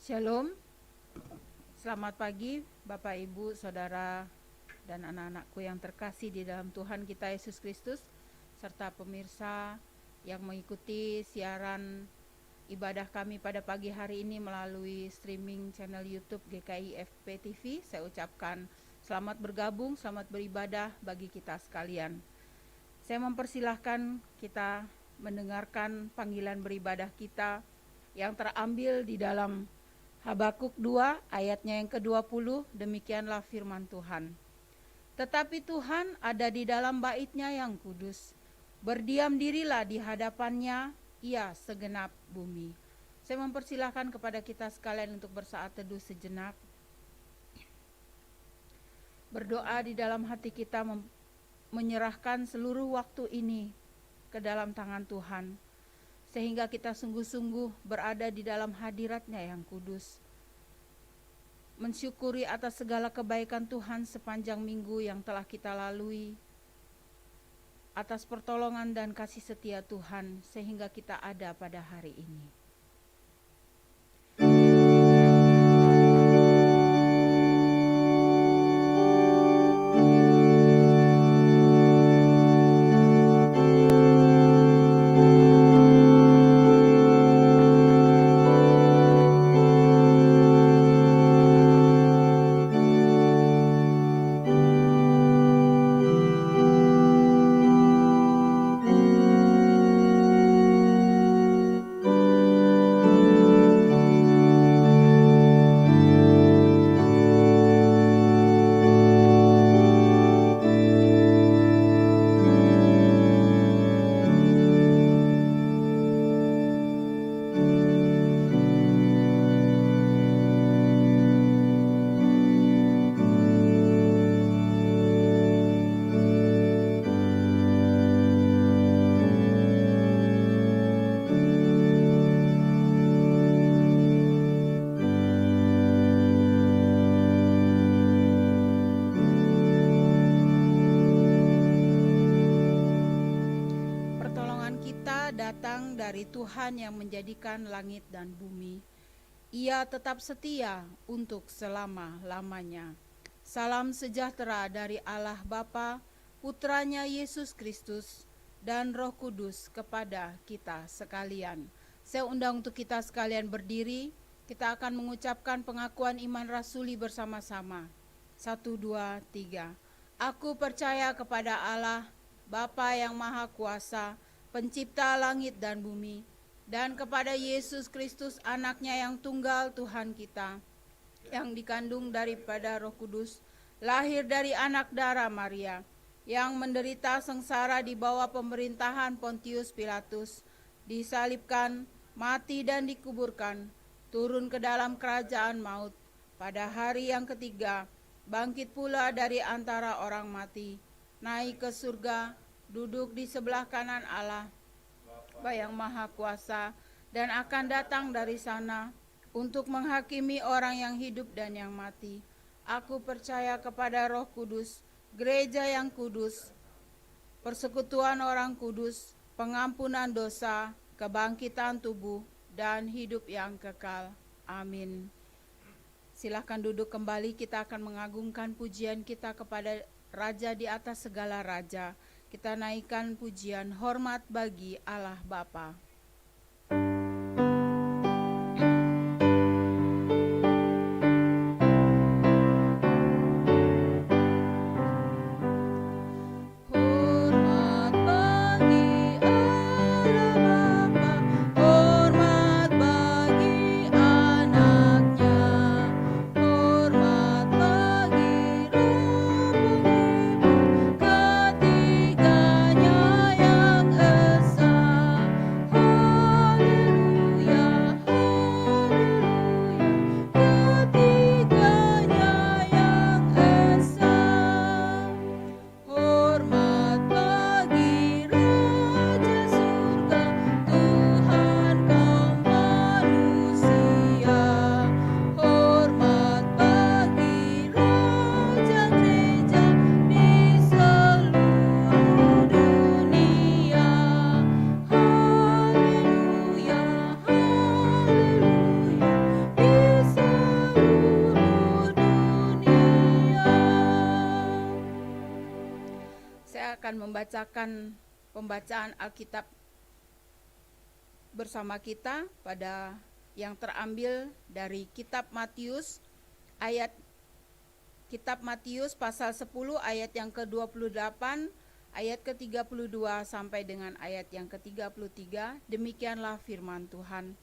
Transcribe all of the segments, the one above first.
Shalom, selamat pagi Bapak Ibu, Saudara, dan anak-anakku yang terkasih di dalam Tuhan kita Yesus Kristus, serta pemirsa yang mengikuti siaran ibadah kami pada pagi hari ini melalui streaming channel YouTube GKI FP TV. Saya ucapkan selamat bergabung, selamat beribadah bagi kita sekalian. Saya mempersilahkan kita mendengarkan panggilan beribadah kita yang terambil di dalam Habakuk 2 ayatnya yang ke-20, demikianlah firman Tuhan. Tetapi Tuhan ada di dalam bait-Nya yang kudus. Berdiam dirilah di hadapan-Nya, ia segenap bumi. Saya mempersilahkan kepada kita sekalian untuk bersaat teduh sejenak. Berdoa di dalam hati kita menyerahkan seluruh waktu ini ke dalam tangan Tuhan, sehingga kita sungguh-sungguh berada di dalam hadirat-Nya yang kudus. Mensyukuri atas segala kebaikan Tuhan sepanjang minggu yang telah kita lalui, atas pertolongan dan kasih setia Tuhan sehingga kita ada pada hari ini. Datang dari Tuhan yang menjadikan langit dan bumi. Ia tetap setia untuk selama-lamanya. Salam sejahtera dari Allah Bapa, Putranya Yesus Kristus, dan Roh Kudus kepada kita sekalian. Saya undang untuk kita sekalian berdiri. Kita akan mengucapkan pengakuan iman rasuli bersama-sama. 1, 2, 3. Aku percaya kepada Allah, Bapa yang Maha Kuasa, Pencipta langit dan bumi, dan kepada Yesus Kristus anaknya yang tunggal Tuhan kita, yang dikandung daripada Roh Kudus, lahir dari anak darah Maria, yang menderita sengsara di bawah pemerintahan Pontius Pilatus, disalibkan, mati dan dikuburkan, turun ke dalam kerajaan maut, pada hari yang ketiga, bangkit pula dari antara orang mati, naik ke surga, duduk di sebelah kanan Allah, Bapa yang Maha Kuasa, dan akan datang dari sana untuk menghakimi orang yang hidup dan yang mati. Aku percaya kepada Roh Kudus, gereja yang kudus, persekutuan orang kudus, pengampunan dosa, kebangkitan tubuh, dan hidup yang kekal. Amin. Silahkan duduk kembali, kita akan mengagungkan pujian kita kepada Raja di atas segala raja. Kita naikkan pujian hormat bagi Allah Bapa. Ketiganya yang esa membacakan pembacaan Alkitab bersama kita pada yang terambil dari kitab Matius pasal 10 ayat yang ke-28, ayat ke-32 sampai dengan ayat yang ke-33. Demikianlah firman Tuhan.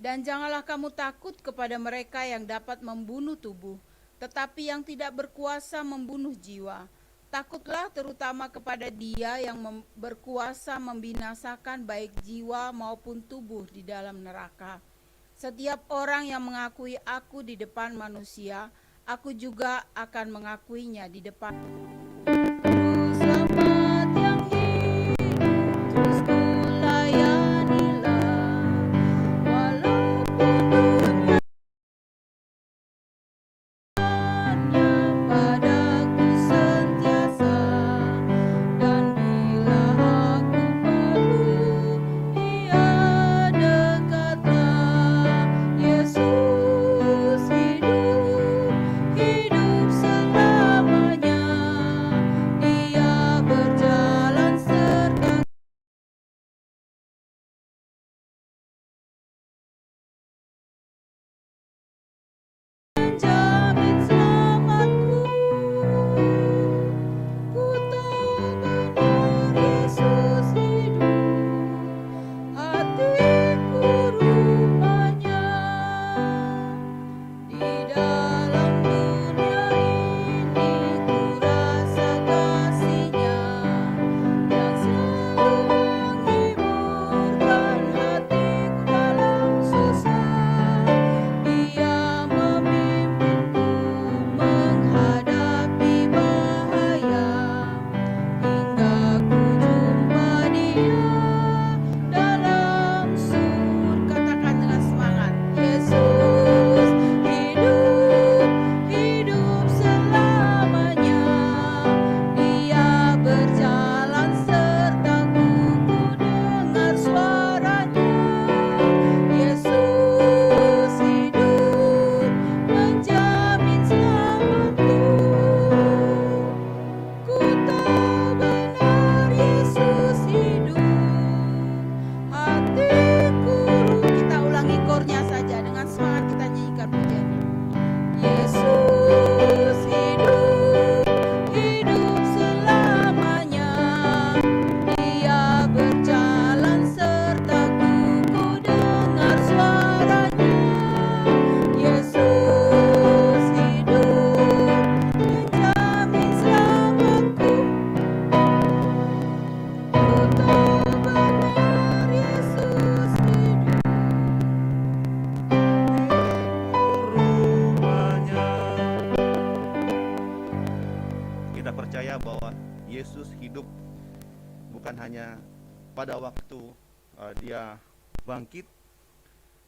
Dan janganlah kamu takut kepada mereka yang dapat membunuh tubuh, tetapi yang tidak berkuasa membunuh jiwa. Takutlah terutama kepada Dia yang berkuasa membinasakan baik jiwa maupun tubuh di dalam neraka. Setiap orang yang mengakui Aku di depan manusia, Aku juga akan mengakuinya di depan. Juru selamat yang hidup, terus kulayanilah, walaupun dunia padaku sentiasa, dan bila aku perlu, Dia dekatlah. Yesus hidup selamanya. Dia berjalan serta menjamin selamatku. Ku tahu benar Yesus hidup, hatiku rupanya. Di dalam dunia ini ku rasa kasih-Nya yang selalu menghiburkan hatiku dalam susah. Dia memimpinku menghadapi bahaya, hingga ku jumpa Dia dalam surga. Katakan dengan semangat, Yesus hidup selamanya. Dia berjalan sertaku, ku dengar suara-Nya. Yesus hidup menjamin selamatku. Ku tahu benar Yesus hidup, hatiku. Kita ulangi kornya saja, dengan semangat kita nyanyikan pujiannya. Yesus hidup selamanya. Dia berjalan sertaku, ku dengar suara-Nya. Yesus hidup menjamin selamatku. Ku tahu benar Yesus hidup. Rupanya kita percaya bahwa Yesus hidup bukan hanya pada waktu Dia bangkit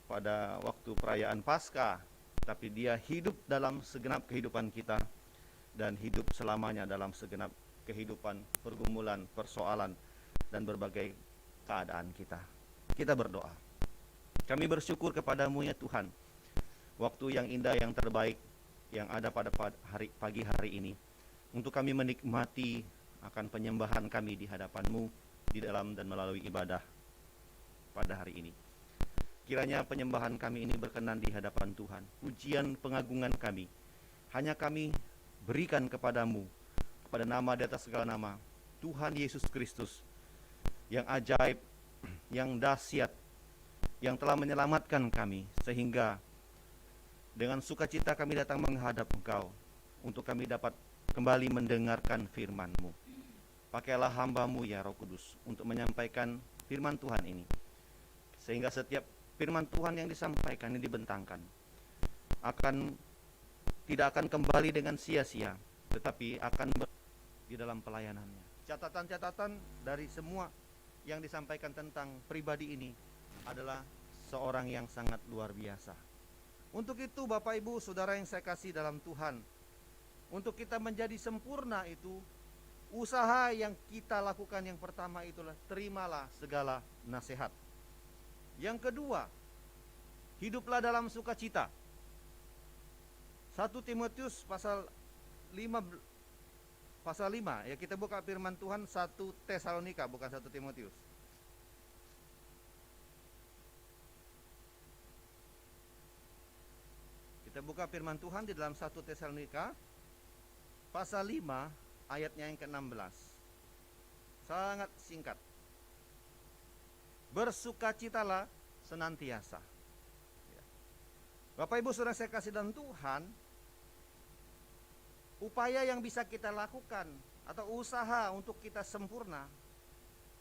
pada waktu perayaan Paskah, tapi Dia hidup dalam segenap kehidupan kita dan hidup selamanya dalam segenap kehidupan, pergumulan, persoalan, dan berbagai keadaan kita. Kita berdoa. Kami bersyukur kepadamu ya Tuhan, waktu yang indah, yang terbaik yang ada pada pagi hari ini, untuk kami menikmati akan penyembahan kami di hadapan-Mu di dalam dan melalui ibadah pada hari ini. Kiranya penyembahan kami ini berkenan di hadapan Tuhan. Pujian pengagungan kami hanya kami berikan kepadamu, kepada nama di atas segala nama, Tuhan Yesus Kristus, yang ajaib, yang dahsyat, yang telah menyelamatkan kami, sehingga dengan sukacita kami datang menghadap Engkau, untuk kami dapat kembali mendengarkan firman-Mu. Pakailah hamba-Mu ya Roh Kudus, untuk menyampaikan firman Tuhan ini, sehingga setiap firman Tuhan yang disampaikan, yang dibentangkan, tidak akan kembali dengan sia-sia, tetapi akan di dalam pelayanannya. Catatan-catatan dari semua yang disampaikan tentang pribadi ini adalah seorang yang sangat luar biasa. Untuk itu Bapak Ibu Saudara yang saya kasih dalam Tuhan, untuk kita menjadi sempurna itu, usaha yang kita lakukan yang pertama itulah terimalah segala nasihat. Yang kedua, hiduplah dalam sukacita. 1 Timotius pasal 5 pasal 5. Ya, kita buka firman Tuhan 1 Tesalonika, bukan 1 Timotius. Kita buka firman Tuhan di dalam 1 Tesalonika pasal 5 ayatnya yang ke-16. Sangat singkat. Bersukacitalah senantiasa. Ya. Bapak Ibu Saudara saya kasih dalam Tuhan, upaya yang bisa kita lakukan atau usaha untuk kita sempurna,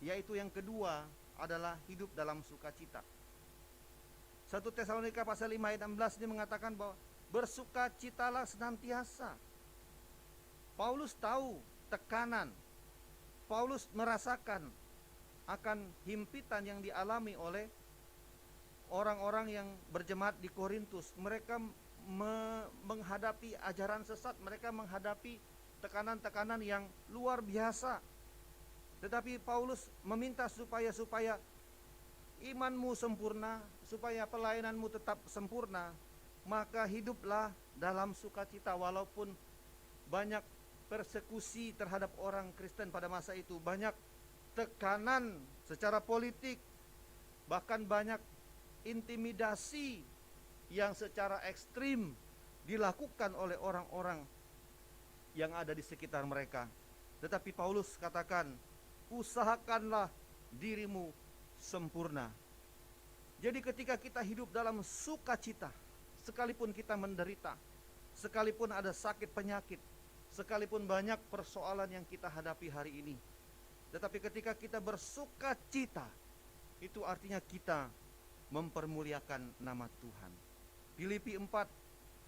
yaitu yang kedua adalah hidup dalam sukacita. 1 Tesalonika pasal 5 ayat 16 ini mengatakan bahwa bersukacitalah senantiasa. Paulus tahu tekanan, Paulus merasakan akan himpitan yang dialami oleh orang-orang yang berjemaat di Korintus. Mereka menghadapi ajaran sesat, mereka menghadapi tekanan-tekanan yang luar biasa. Tetapi Paulus meminta supaya imanmu sempurna, supaya pelayananmu tetap sempurna, maka hiduplah dalam sukacita. Walaupun banyak persekusi terhadap orang Kristen pada masa itu, banyak tekanan secara politik, bahkan banyak intimidasi yang secara ekstrim dilakukan oleh orang-orang yang ada di sekitar mereka. Tetapi Paulus katakan, usahakanlah dirimu sempurna. Jadi ketika kita hidup dalam sukacita, sekalipun kita menderita, sekalipun ada sakit penyakit, sekalipun banyak persoalan yang kita hadapi hari ini, tetapi ketika kita bersukacita, itu artinya kita mempermuliakan nama Tuhan. Filipi 4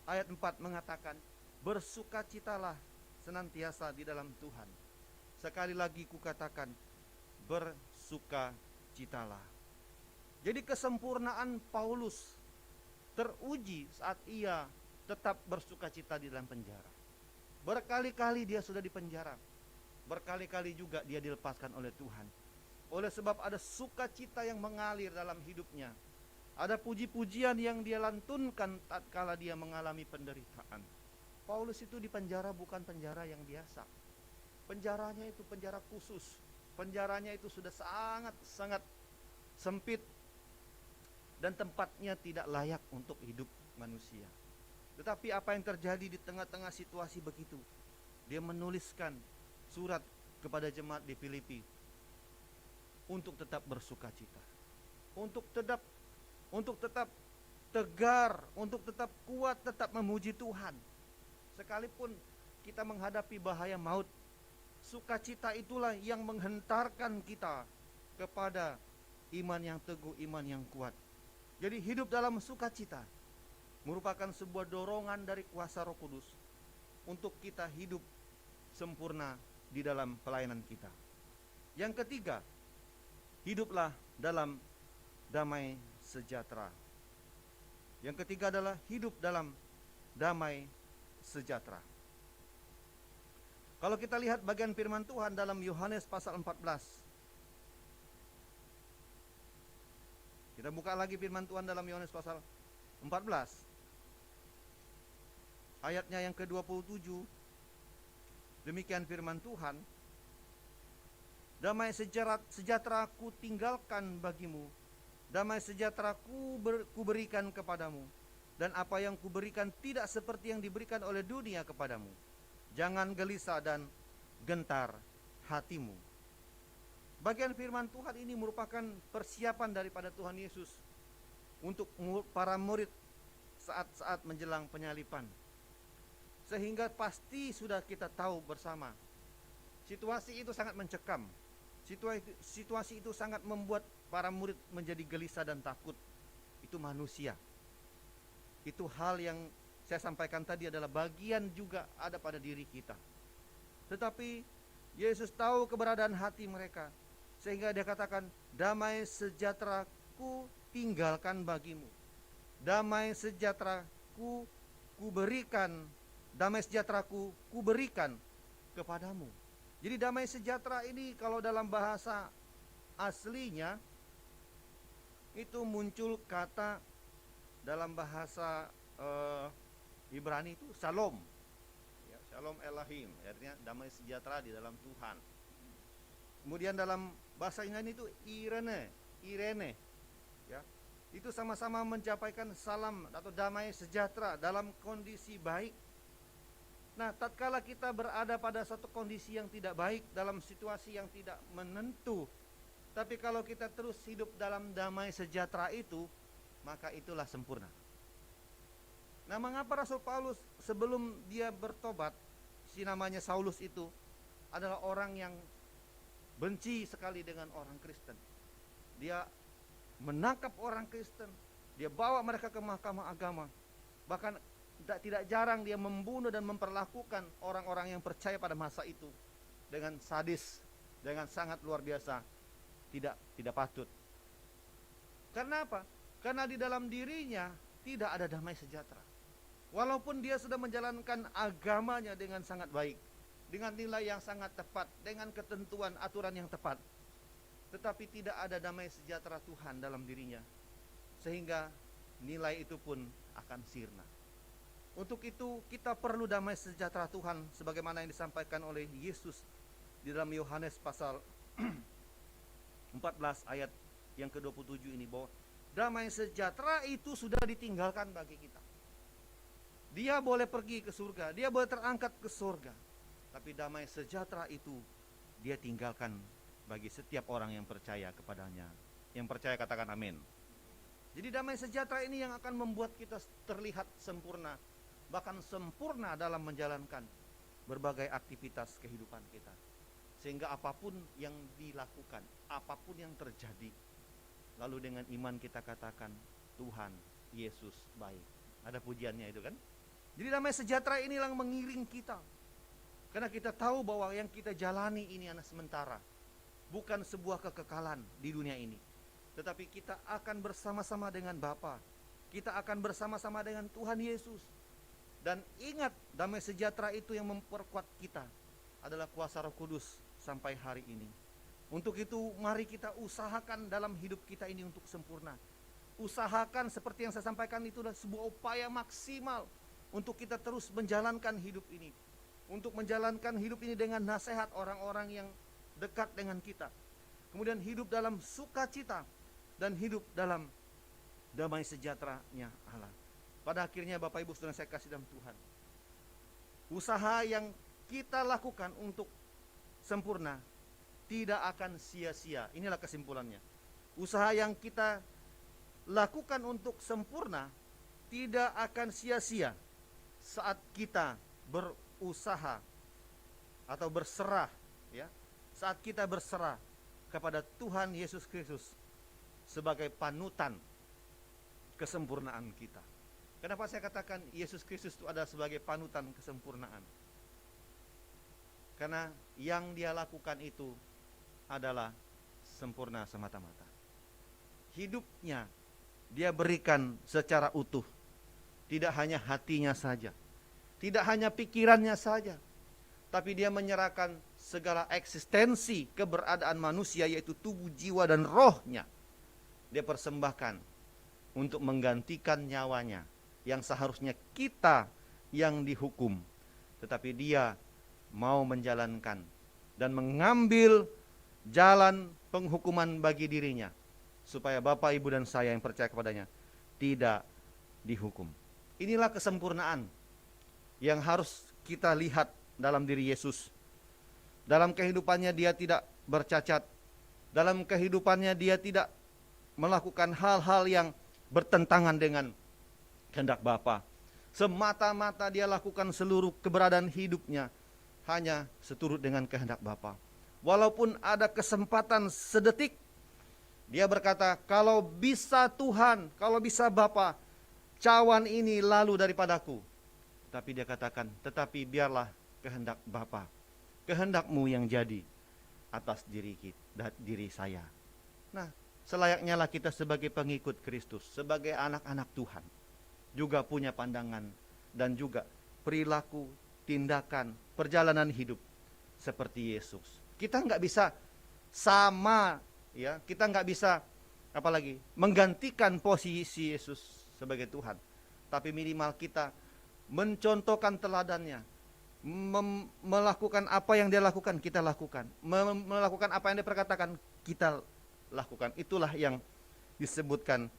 ayat 4 mengatakan, bersukacitalah senantiasa di dalam Tuhan. Sekali lagi kukatakan, bersukacitalah. Jadi kesempurnaan Paulus teruji saat ia tetap bersukacita di dalam penjara. Berkali-kali dia sudah dipenjara, berkali-kali juga dia dilepaskan oleh Tuhan. Oleh sebab ada sukacita yang mengalir dalam hidupnya, ada puji-pujian yang dia lantunkan tatkala dia mengalami penderitaan. Paulus itu di penjara bukan penjara yang biasa. Penjaranya itu penjara khusus. Penjaranya itu sudah sangat sempit dan tempatnya tidak layak untuk hidup manusia. Tetapi apa yang terjadi di tengah-tengah situasi begitu? Dia menuliskan surat kepada jemaat di Filipi untuk tetap bersukacita, untuk tetap tegar, untuk tetap kuat, tetap memuji Tuhan. Sekalipun kita menghadapi bahaya maut, sukacita itulah yang menghentarkan kita kepada iman yang teguh, iman yang kuat. Jadi hidup dalam sukacita merupakan sebuah dorongan dari kuasa Roh Kudus untuk kita hidup sempurna di dalam pelayanan kita. Yang ketiga, hiduplah dalam damai sejahtera. Yang ketiga adalah hidup dalam damai sejahtera. Kalau kita lihat bagian firman Tuhan dalam Yohanes pasal 14. Kita buka lagi firman Tuhan dalam Yohanes pasal 14. Ayatnya yang ke-27. Demikian firman Tuhan. Damai sejahtera ku tinggalkan bagimu, damai sejahtera ku berikan kepadamu, dan apa yang ku berikan tidak seperti yang diberikan oleh dunia kepadamu. Jangan gelisah dan gentar hatimu. Bagian firman Tuhan ini merupakan persiapan daripada Tuhan Yesus untuk para murid saat-saat menjelang penyalipan. Sehingga pasti sudah kita tahu bersama, situasi itu sangat mencekam. Situasi itu sangat membuat para murid menjadi gelisah dan takut. Itu manusia. Itu hal yang saya sampaikan tadi adalah bagian juga ada pada diri kita. Tetapi Yesus tahu keberadaan hati mereka, sehingga dia katakan, damai sejahtera ku tinggalkan bagimu, damai sejahtera ku berikan, damai sejahtera ku berikan kepadamu. Jadi damai sejahtera ini kalau dalam bahasa aslinya itu muncul kata dalam bahasa Ibrani itu shalom. Ya, Shalom Elohim, artinya damai sejahtera di dalam Tuhan. Kemudian dalam bahasa Yunani itu Irene, ya. Itu sama-sama mencapai salam atau damai sejahtera dalam kondisi baik. Nah, tatkala kita berada pada satu kondisi yang tidak baik, dalam situasi yang tidak menentu, tapi kalau kita terus hidup dalam damai sejahtera itu, maka itulah sempurna. Nah, mengapa Rasul Paulus sebelum dia bertobat, si namanya Saulus itu adalah orang yang benci sekali dengan orang Kristen. Dia menangkap orang Kristen, dia bawa mereka ke mahkamah agama. Bahkan tidak jarang dia membunuh dan memperlakukan orang-orang yang percaya pada masa itu dengan sadis, dengan sangat luar biasa, tidak patut. Karena apa? Karena di dalam dirinya tidak ada damai sejahtera. Walaupun dia sudah menjalankan agamanya dengan sangat baik, dengan nilai yang sangat tepat, dengan ketentuan aturan yang tepat, tetapi tidak ada damai sejahtera Tuhan dalam dirinya, sehingga nilai itu pun akan sirna. Untuk itu kita perlu damai sejahtera Tuhan, sebagaimana yang disampaikan oleh Yesus di dalam Yohanes pasal 14 ayat yang ke-27 ini, bahwa damai sejahtera itu sudah ditinggalkan bagi kita. Dia boleh pergi ke surga, dia boleh terangkat ke surga, tapi damai sejahtera itu dia tinggalkan bagi setiap orang yang percaya kepadanya. Yang percaya katakan amin. Jadi damai sejahtera ini yang akan membuat kita terlihat sempurna, bahkan sempurna dalam menjalankan berbagai aktivitas kehidupan kita. Sehingga apapun yang dilakukan, apapun yang terjadi, lalu dengan iman kita katakan, Tuhan Yesus baik. Ada pujiannya itu kan? Jadi damai sejahtera inilah yang mengiring kita. Karena kita tahu bahwa yang kita jalani ini adalah sementara, bukan sebuah kekekalan di dunia ini. Tetapi kita akan bersama-sama dengan Bapa. Kita akan bersama-sama dengan Tuhan Yesus. Dan ingat, damai sejahtera itu yang memperkuat kita adalah kuasa Roh Kudus sampai hari ini. Untuk itu mari kita usahakan dalam hidup kita ini untuk sempurna. Usahakan, seperti yang saya sampaikan, itu adalah sebuah upaya maksimal untuk kita terus menjalankan hidup ini. Untuk menjalankan hidup ini dengan nasihat orang-orang yang dekat dengan kita. Kemudian hidup dalam sukacita dan hidup dalam damai sejahteranya Allah. Pada akhirnya Bapak Ibu Saudara saya kasih dalam Tuhan, usaha yang kita lakukan untuk sempurna tidak akan sia-sia. Inilah kesimpulannya. Usaha yang kita lakukan untuk sempurna tidak akan sia-sia saat kita berusaha atau berserah, ya. Saat kita berserah kepada Tuhan Yesus Kristus sebagai panutan kesempurnaan kita. Kenapa saya katakan Yesus Kristus itu adalah sebagai panutan kesempurnaan? Karena yang dia lakukan itu adalah sempurna semata-mata. Hidupnya dia berikan secara utuh. Tidak hanya hatinya saja, tidak hanya pikirannya saja, tapi dia menyerahkan segala eksistensi keberadaan manusia, yaitu tubuh, jiwa, dan rohnya. Dia persembahkan untuk menggantikan nyawanya yang seharusnya kita yang dihukum, tetapi dia mau menjalankan dan mengambil jalan penghukuman bagi dirinya, supaya Bapak, Ibu, dan saya yang percaya kepadanya tidak dihukum. Inilah kesempurnaan yang harus kita lihat dalam diri Yesus. Dalam kehidupannya dia tidak bercacat. Dalam kehidupannya dia tidak melakukan hal-hal yang bertentangan dengan kehendak Bapa. Semata-mata dia lakukan seluruh keberadaan hidupnya hanya seturut dengan kehendak Bapa. Walaupun ada kesempatan sedetik, dia berkata, kalau bisa Tuhan, kalau bisa Bapa, cawan ini lalu daripadaku. Tapi dia katakan, tetapi biarlah kehendak Bapa, kehendakmu yang jadi atas diri saya. Nah, selayaknya lah kita sebagai pengikut Kristus, sebagai anak-anak Tuhan, juga punya pandangan dan juga perilaku, tindakan, perjalanan hidup seperti Yesus. Kita nggak bisa sama, ya, kita nggak bisa apalagi menggantikan posisi Yesus sebagai Tuhan, tapi minimal kita mencontohkan teladannya, melakukan apa yang dia lakukan, kita lakukan. Melakukan apa yang dia perkatakan, kita lakukan. Itulah yang disebutkan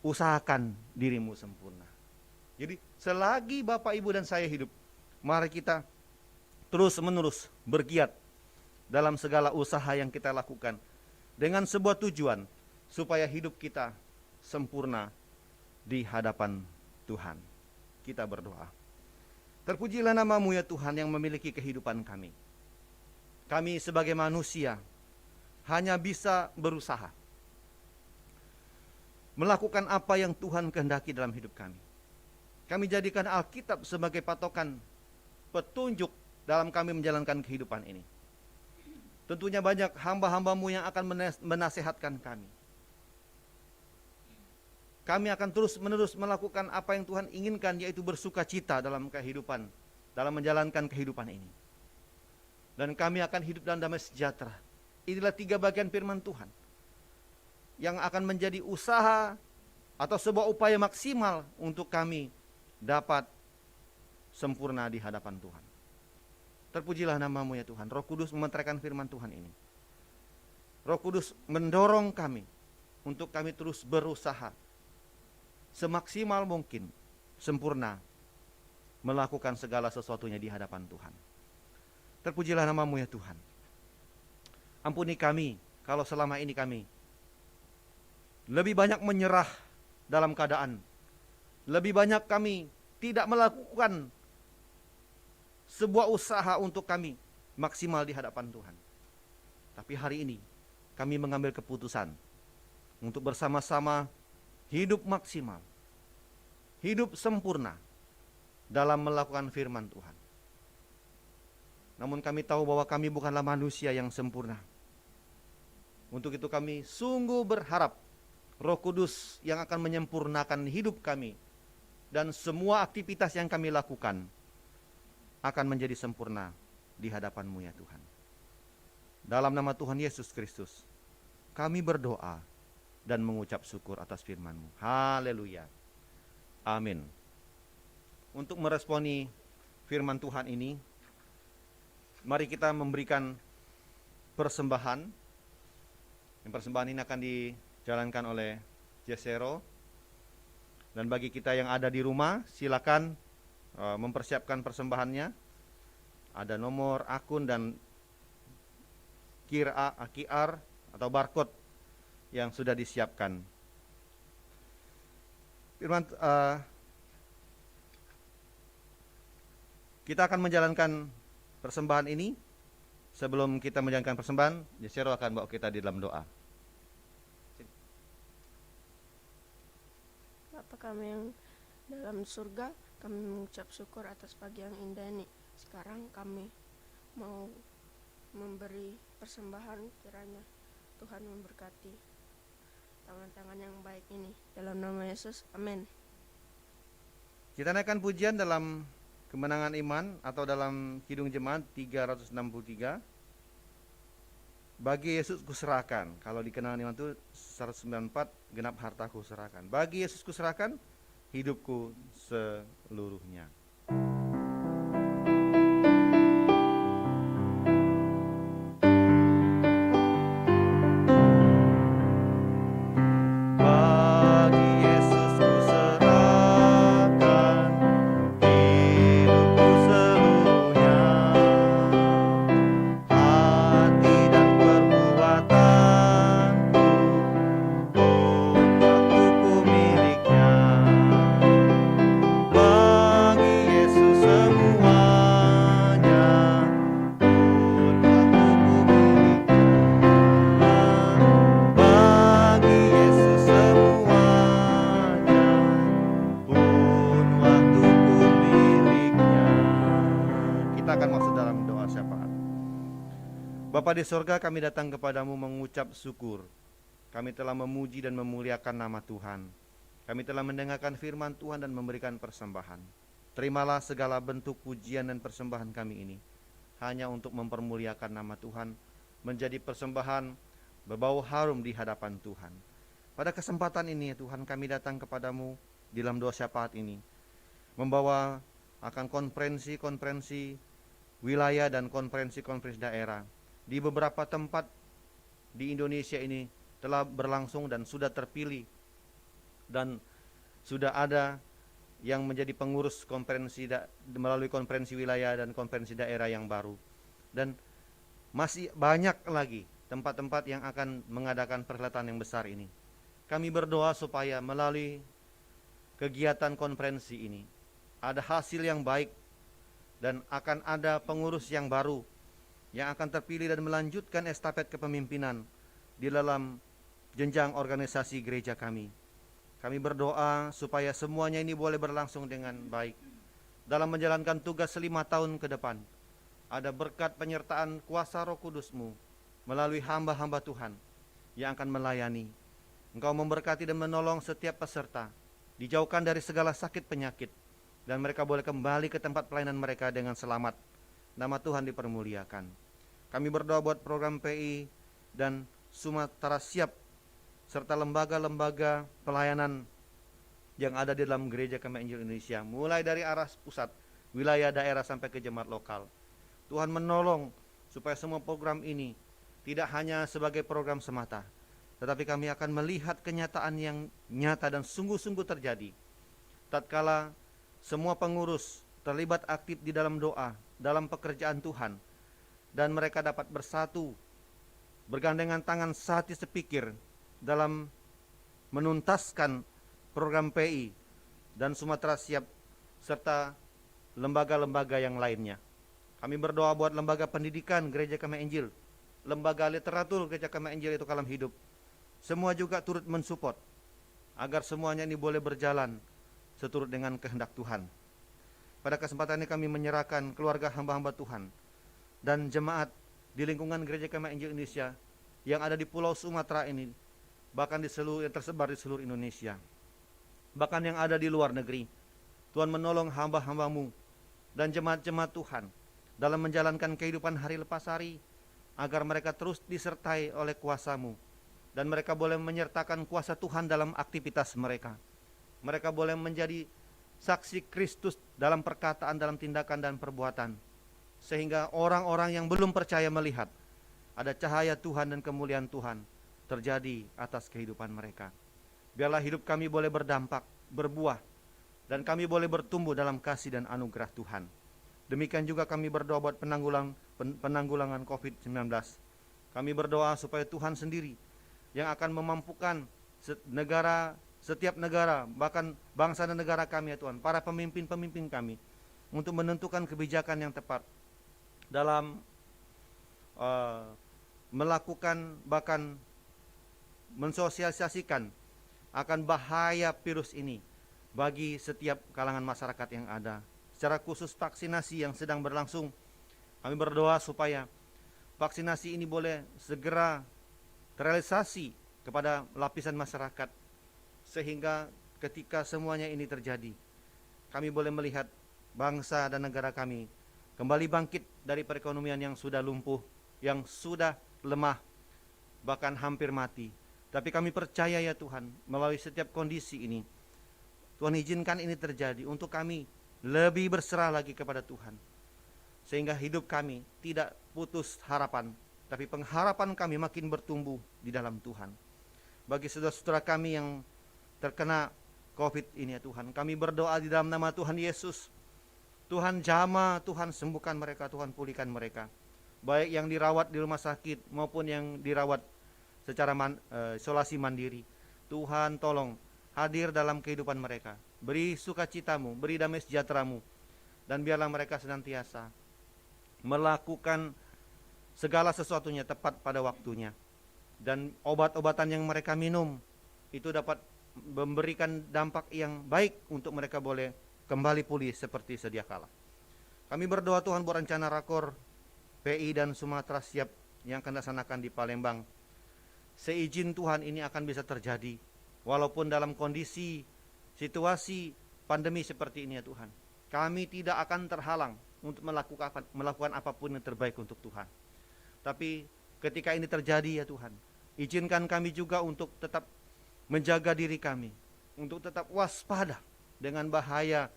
usahakan dirimu sempurna. Jadi selagi Bapak, Ibu, dan saya hidup, mari kita terus menerus bergiat dalam segala usaha yang kita lakukan dengan sebuah tujuan supaya hidup kita sempurna di hadapan Tuhan. Kita berdoa. Terpujilah nama-Mu ya Tuhan yang memiliki kehidupan kami. Kami sebagai manusia hanya bisa berusaha melakukan apa yang Tuhan kehendaki dalam hidup kami. Kami jadikan Alkitab sebagai patokan petunjuk dalam kami menjalankan kehidupan ini. Tentunya banyak hamba-hamba-Mu yang akan menasehatkan kami. Kami akan terus-menerus melakukan apa yang Tuhan inginkan, yaitu bersuka cita dalam kehidupan, dalam menjalankan kehidupan ini. Dan kami akan hidup dalam damai sejahtera. Inilah 3 bagian firman Tuhan yang akan menjadi usaha atau sebuah upaya maksimal untuk kami dapat sempurna di hadapan Tuhan. Terpujilah nama-Mu ya Tuhan. Roh Kudus mementeraikan firman Tuhan ini. Roh Kudus mendorong kami untuk kami terus berusaha semaksimal mungkin sempurna melakukan segala sesuatunya di hadapan Tuhan. Terpujilah nama-Mu ya Tuhan. Ampuni kami kalau selama ini kami lebih banyak menyerah dalam keadaan, lebih banyak kami tidak melakukan sebuah usaha untuk kami maksimal di hadapan Tuhan. Tapi hari ini kami mengambil keputusan untuk bersama-sama hidup maksimal, hidup sempurna dalam melakukan firman Tuhan. Namun kami tahu bahwa kami bukanlah manusia yang sempurna. Untuk itu kami sungguh berharap Roh Kudus yang akan menyempurnakan hidup kami dan semua aktivitas yang kami lakukan akan menjadi sempurna di hadapan-Mu ya Tuhan. Dalam nama Tuhan Yesus Kristus, kami berdoa dan mengucap syukur atas firman-Mu. Haleluya. Amin. Untuk meresponi firman Tuhan ini, mari kita memberikan persembahan. Yang persembahan ini akan dijalankan oleh Jesero. Dan bagi kita yang ada di rumah, silakan mempersiapkan persembahannya. Ada nomor akun dan QR atau barcode yang sudah disiapkan. Firman, kita akan menjalankan persembahan ini. Sebelum kita menjalankan persembahan, Jesero akan bawa kita di dalam doa. Bapa kami yang dalam surga, kami mengucap syukur atas pagi yang indah ini. Sekarang kami mau memberi persembahan, kiranya Tuhan memberkati tangan-tangan yang baik ini. Dalam nama Yesus, amin. Kita naikkan pujian dalam Kemenangan Iman atau dalam Kidung Jemaat 363. Bagi Yesus kuserahkan. Kalau di Kemenangan Iman itu 194, genap hartaku serahkan. Bagi Yesus kuserahkan hidupku seluruhnya. Bapa di sorga, kami datang kepadamu mengucap syukur. Kami telah memuji dan memuliakan nama Tuhan. Kami telah mendengarkan firman Tuhan dan memberikan persembahan. Terimalah segala bentuk pujian dan persembahan kami ini, hanya untuk mempermuliakan nama Tuhan, menjadi persembahan berbau harum di hadapan Tuhan. Pada kesempatan ini Tuhan, kami datang kepadamu di dalam doa syafaat ini, membawa akan konferensi-konferensi wilayah dan konferensi-konferensi daerah. Di beberapa tempat di Indonesia ini telah berlangsung dan sudah terpilih dan sudah ada yang menjadi pengurus konferensi melalui konferensi wilayah dan konferensi daerah yang baru. Dan masih banyak lagi tempat-tempat yang akan mengadakan perhelatan yang besar ini. Kami berdoa supaya melalui kegiatan konferensi ini ada hasil yang baik dan akan ada pengurus yang baru yang akan terpilih dan melanjutkan estafet kepemimpinan di dalam jenjang organisasi gereja kami. Kami berdoa supaya semuanya ini boleh berlangsung dengan baik dalam menjalankan tugas 5 tahun ke depan. Ada berkat penyertaan kuasa Roh Kudus-Mu melalui hamba-hamba Tuhan yang akan melayani. Engkau memberkati dan menolong setiap peserta, dijauhkan dari segala sakit penyakit, dan mereka boleh kembali ke tempat pelayanan mereka dengan selamat. Nama Tuhan dipermuliakan. Kami berdoa buat program PI dan Sumatera Siap serta lembaga-lembaga pelayanan yang ada di dalam Gereja Kami Injil Indonesia, mulai dari arah pusat, wilayah, daerah sampai ke jemaat lokal. Tuhan menolong supaya semua program ini tidak hanya sebagai program semata, tetapi kami akan melihat kenyataan yang nyata dan sungguh-sungguh terjadi tatkala semua pengurus terlibat aktif di dalam doa, dalam pekerjaan Tuhan, dan mereka dapat bersatu, bergandengan tangan sehati sepikir dalam menuntaskan program PI dan Sumatera Siap serta lembaga-lembaga yang lainnya. Kami berdoa buat lembaga pendidikan Gereja Kami Injil, lembaga literatur Gereja Kami Injil itu Kalam Hidup. Semua juga turut mensupport agar semuanya ini boleh berjalan seturut dengan kehendak Tuhan. Pada kesempatan ini kami menyerahkan keluarga hamba-hamba Tuhan dan jemaat di lingkungan Gereja Kami Injil Indonesia yang ada di Pulau Sumatera ini, bahkan yang tersebar di seluruh Indonesia, bahkan yang ada di luar negeri. Tuhan menolong hamba-hamba-Mu dan jemaat-jemaat Tuhan dalam menjalankan kehidupan hari lepas hari, agar mereka terus disertai oleh kuasa-Mu, dan mereka boleh menyertakan kuasa Tuhan dalam aktivitas mereka. Mereka boleh menjadi saksi Kristus dalam perkataan, dalam tindakan dan perbuatan, sehingga orang-orang yang belum percaya melihat ada cahaya Tuhan dan kemuliaan Tuhan terjadi atas kehidupan mereka. Biarlah hidup kami boleh berdampak, berbuah, dan kami boleh bertumbuh dalam kasih dan anugerah Tuhan. Demikian juga kami berdoa buat penanggulangan COVID-19. Kami berdoa supaya Tuhan sendiri yang akan memampukan setiap negara, bahkan bangsa dan negara kami ya Tuhan, para pemimpin-pemimpin kami, untuk menentukan kebijakan yang tepat dalam melakukan, bahkan mensosialisasikan akan bahaya virus ini bagi setiap kalangan masyarakat yang ada. Secara khusus vaksinasi yang sedang berlangsung, kami berdoa supaya vaksinasi ini boleh segera terrealisasi kepada lapisan masyarakat, sehingga ketika semuanya ini terjadi, kami boleh melihat bangsa dan negara kami kembali bangkit dari perekonomian yang sudah lumpuh, yang sudah lemah, bahkan hampir mati. Tapi kami percaya ya Tuhan, melalui setiap kondisi ini, Tuhan izinkan ini terjadi untuk kami lebih berserah lagi kepada Tuhan, sehingga hidup kami tidak putus harapan, tapi pengharapan kami makin bertumbuh di dalam Tuhan. Bagi saudara-saudara kami yang terkena COVID ini ya Tuhan, kami berdoa di dalam nama Tuhan Yesus. Tuhan jamah, Tuhan sembuhkan mereka, Tuhan pulihkan mereka, baik yang dirawat di rumah sakit maupun yang dirawat secara isolasi mandiri. Tuhan tolong hadir dalam kehidupan mereka, beri sukacitamu, beri damai sejahteramu, dan biarlah mereka senantiasa melakukan segala sesuatunya tepat pada waktunya, dan obat-obatan yang mereka minum itu dapat memberikan dampak yang baik untuk mereka boleh kembali pulih seperti sedia kala. Kami berdoa Tuhan buat rencana rakor PI dan Sumatera Siap yang akan dilaksanakan di Palembang. Seizin Tuhan ini akan bisa terjadi walaupun dalam kondisi situasi pandemi seperti ini ya Tuhan. Kami tidak akan terhalang untuk melakukan apapun yang terbaik untuk Tuhan. Tapi ketika ini terjadi ya Tuhan, izinkan kami juga untuk tetap menjaga diri kami, untuk tetap waspada dengan bahaya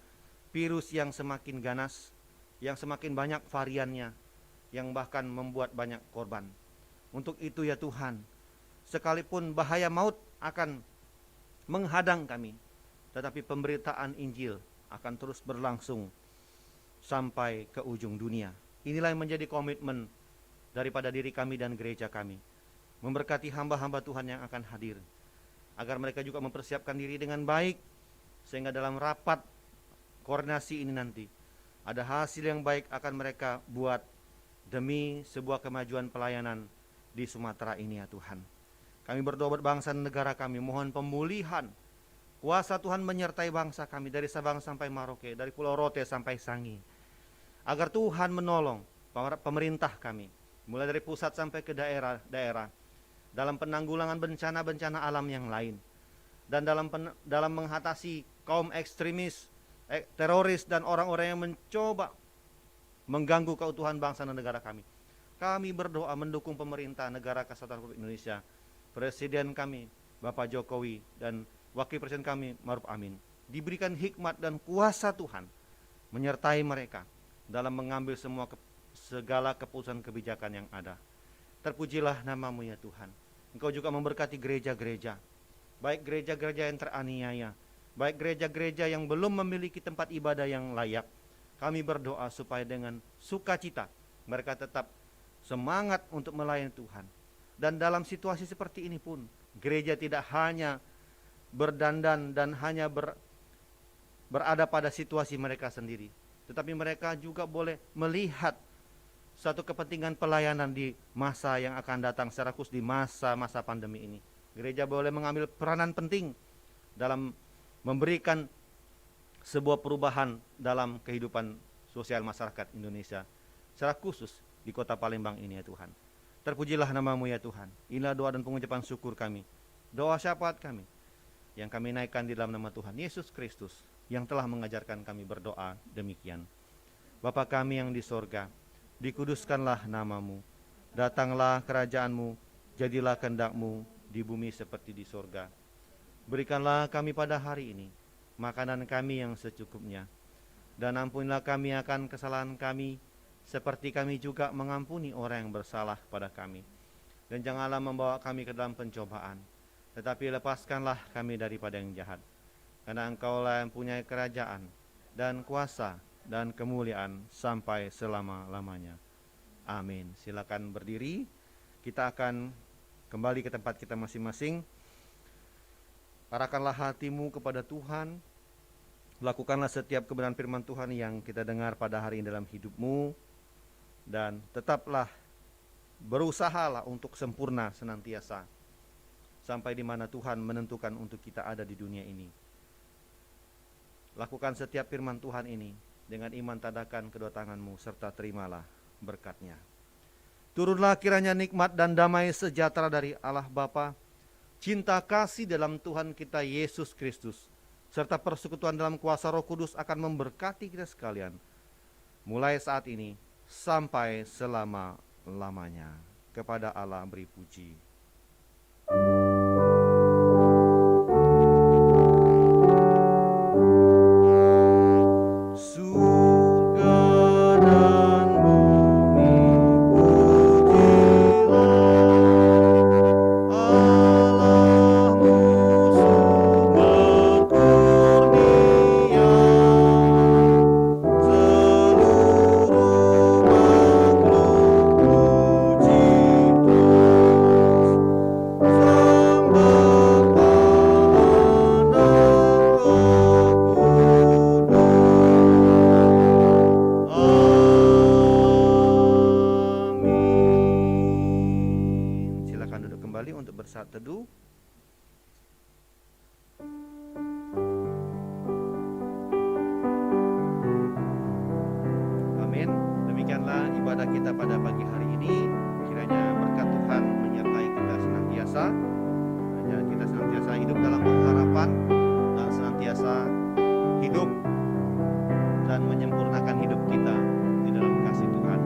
virus yang semakin ganas, yang semakin banyak variannya, yang bahkan membuat banyak korban. Untuk itu ya Tuhan, sekalipun bahaya maut akan menghadang kami, tetapi pemberitaan Injil akan terus berlangsung sampai ke ujung dunia. Inilah yang menjadi komitmen daripada diri kami dan gereja kami, memberkati hamba-hamba Tuhan yang akan hadir, agar mereka juga mempersiapkan diri dengan baik, sehingga dalam rapat koordinasi ini nanti ada hasil yang baik akan mereka buat demi sebuah kemajuan pelayanan di Sumatera ini ya Tuhan. Kami berdoa buat bangsa dan negara kami, mohon pemulihan kuasa Tuhan menyertai bangsa kami dari Sabang sampai Merauke, dari Pulau Rote sampai Sangi, agar Tuhan menolong pemerintah kami, mulai dari pusat sampai ke daerah-daerah, dalam penanggulangan bencana-bencana alam yang lain, dan dalam mengatasi kaum ekstremis, teroris, dan orang-orang yang mencoba mengganggu keutuhan bangsa dan negara kami. Kami berdoa mendukung pemerintah negara Kesatuan Republik Indonesia, Presiden kami Bapak Jokowi, dan Wakil Presiden kami Maruf Amin, diberikan hikmat dan kuasa Tuhan menyertai mereka dalam mengambil segala keputusan kebijakan yang ada. Terpujilah nama-Mu ya Tuhan. Engkau juga memberkati gereja-gereja, baik gereja-gereja yang teraniaya, baik gereja-gereja yang belum memiliki tempat ibadah yang layak. Kami berdoa supaya dengan sukacita mereka tetap semangat untuk melayani Tuhan. Dan dalam situasi seperti ini pun, gereja tidak hanya berdandan dan hanya berada pada situasi mereka sendiri, tetapi mereka juga boleh melihat satu kepentingan pelayanan di masa yang akan datang, secara khusus di masa-masa pandemi ini. Gereja boleh mengambil peranan penting dalam memberikan sebuah perubahan dalam kehidupan sosial masyarakat Indonesia, secara khusus di kota Palembang ini ya Tuhan. Terpujilah nama-Mu ya Tuhan. Inilah doa dan pengucapan syukur kami, doa syafaat kami, yang kami naikkan di dalam nama Tuhan Yesus Kristus, yang telah mengajarkan kami berdoa demikian. Bapa kami yang di sorga, dikuduskanlah nama-Mu, datanglah kerajaan-Mu, jadilah kehendak-Mu di bumi seperti di sorga. Berikanlah kami pada hari ini makanan kami yang secukupnya, dan ampunilah kami akan kesalahan kami, seperti kami juga mengampuni orang yang bersalah pada kami. Dan janganlah membawa kami ke dalam pencobaan, tetapi lepaskanlah kami daripada yang jahat. Karena Engkaulah yang punya kerajaan dan kuasa dan kemuliaan sampai selama-lamanya. Amin. Silakan berdiri. Kita akan kembali ke tempat kita masing-masing. Arahkanlah hatimu kepada Tuhan. Lakukanlah setiap kebenaran firman Tuhan yang kita dengar pada hari ini dalam hidupmu. Dan tetaplah berusahalah untuk sempurna senantiasa, sampai di mana Tuhan menentukan untuk kita ada di dunia ini. Lakukan setiap firman Tuhan ini dengan iman, tadakan kedua tanganmu, serta terimalah berkat-Nya. Turunlah kiranya nikmat dan damai sejahtera dari Allah Bapa, cinta kasih dalam Tuhan kita Yesus Kristus, serta persekutuan dalam kuasa Roh Kudus akan memberkati kita sekalian, mulai saat ini sampai selama-lamanya. Kepada Allah beri puji. Saat teduh, amin. Demikianlah ibadah kita pada pagi hari ini. Kiranya berkat Tuhan menyertai kita senantiasa. Kiranya kita senantiasa hidup dalam pengharapan dan senantiasa hidup dan menyempurnakan hidup kita di dalam kasih Tuhan.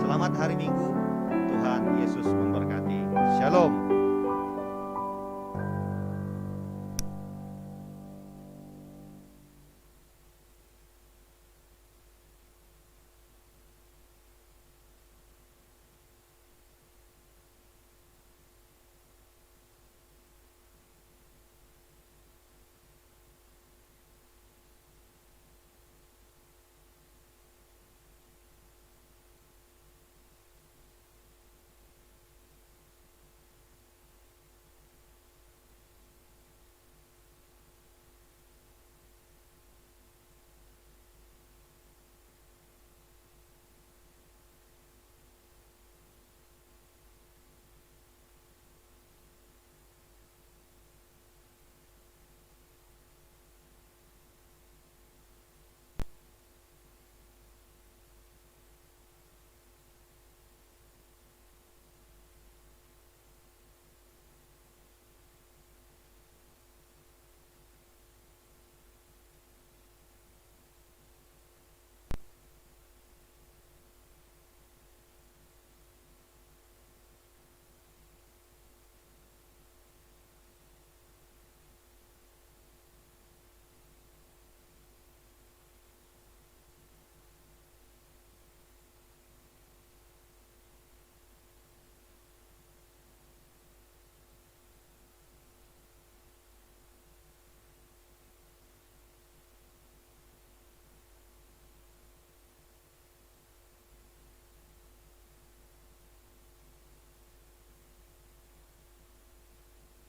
Selamat hari Minggu. Tuhan Yesus memberkati. Shalom.